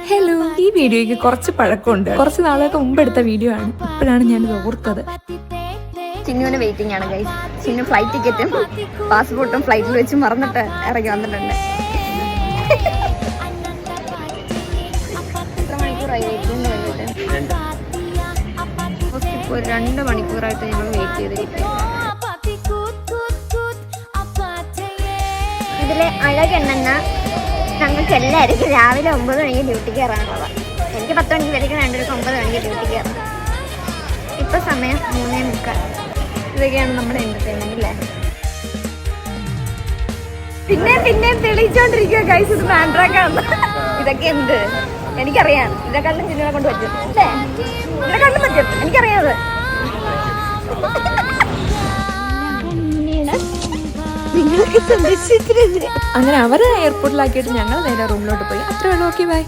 Hello, ഈ വീഡിയോയ്ക്ക് കുറച്ച് പഴക്കമുണ്ട്. കുറച്ച് നാളൊക്കെ മുമ്പ് എടുത്ത വീഡിയോ ആണ്. ഇപ്പോഴാണ് ഞാനിത് ഓർത്തത്. ചിന്നുവിന് വെയിറ്റിംഗ് ആണ് ഗൈസ്. ചിന്നു ഫ്ലൈറ്റ് ടിക്കറ്റും പാസ്പോർട്ടും ഫ്ലൈറ്റിൽ വെച്ച് മറന്നിട്ട് ഇറങ്ങി വന്നിട്ടുണ്ട്. എത്ര മണിക്കൂറായി വെയിറ്റിംഗ് വേണ്ടിയിട്ട്? ഇപ്പോൾ 2 മണിക്കൂറായിട്ട് ഞങ്ങൾ വെയിറ്റ് ചെയ്തിരിക്കും. ഇതിലെ അഴകെണ്ണ ഞങ്ങൾക്ക് എല്ലാവർക്കും രാവിലെ 9 മണിക്ക് ഡ്യൂട്ടിക്ക് കയറാനുള്ളത്. എനിക്ക് 10 മണിക്ക് വരയ്ക്കും, 9 മണിക്ക് ഡ്യൂട്ടിക്ക് കയറാം. ഇപ്പൊ സമയം 3:30. ഇതൊക്കെയാണ് നമ്മുടെ എന്റർടൈൻമെന്റ് അല്ലേ. പിന്നെ തെളിയിച്ചോണ്ടിരിക്കുക ഗൈസ്, ഇത് മാൻഡ്രാക്കാണ്. ഇതൊക്കെ എന്ത് എനിക്കറിയാം. ഇതെക്കാളും ചിന്നകളെ കൊണ്ട് പറ്റും അല്ലേ? ഇതെക്കാളും പറ്റും എനിക്കറിയാത്. അങ്ങനെ അവരെ എയർപോർട്ടിലാക്കിയിട്ട് ഞങ്ങൾ നേരെ റൂമിലോട്ട് പോയി. അത്രേ ഉള്ളൂ. Okay, by.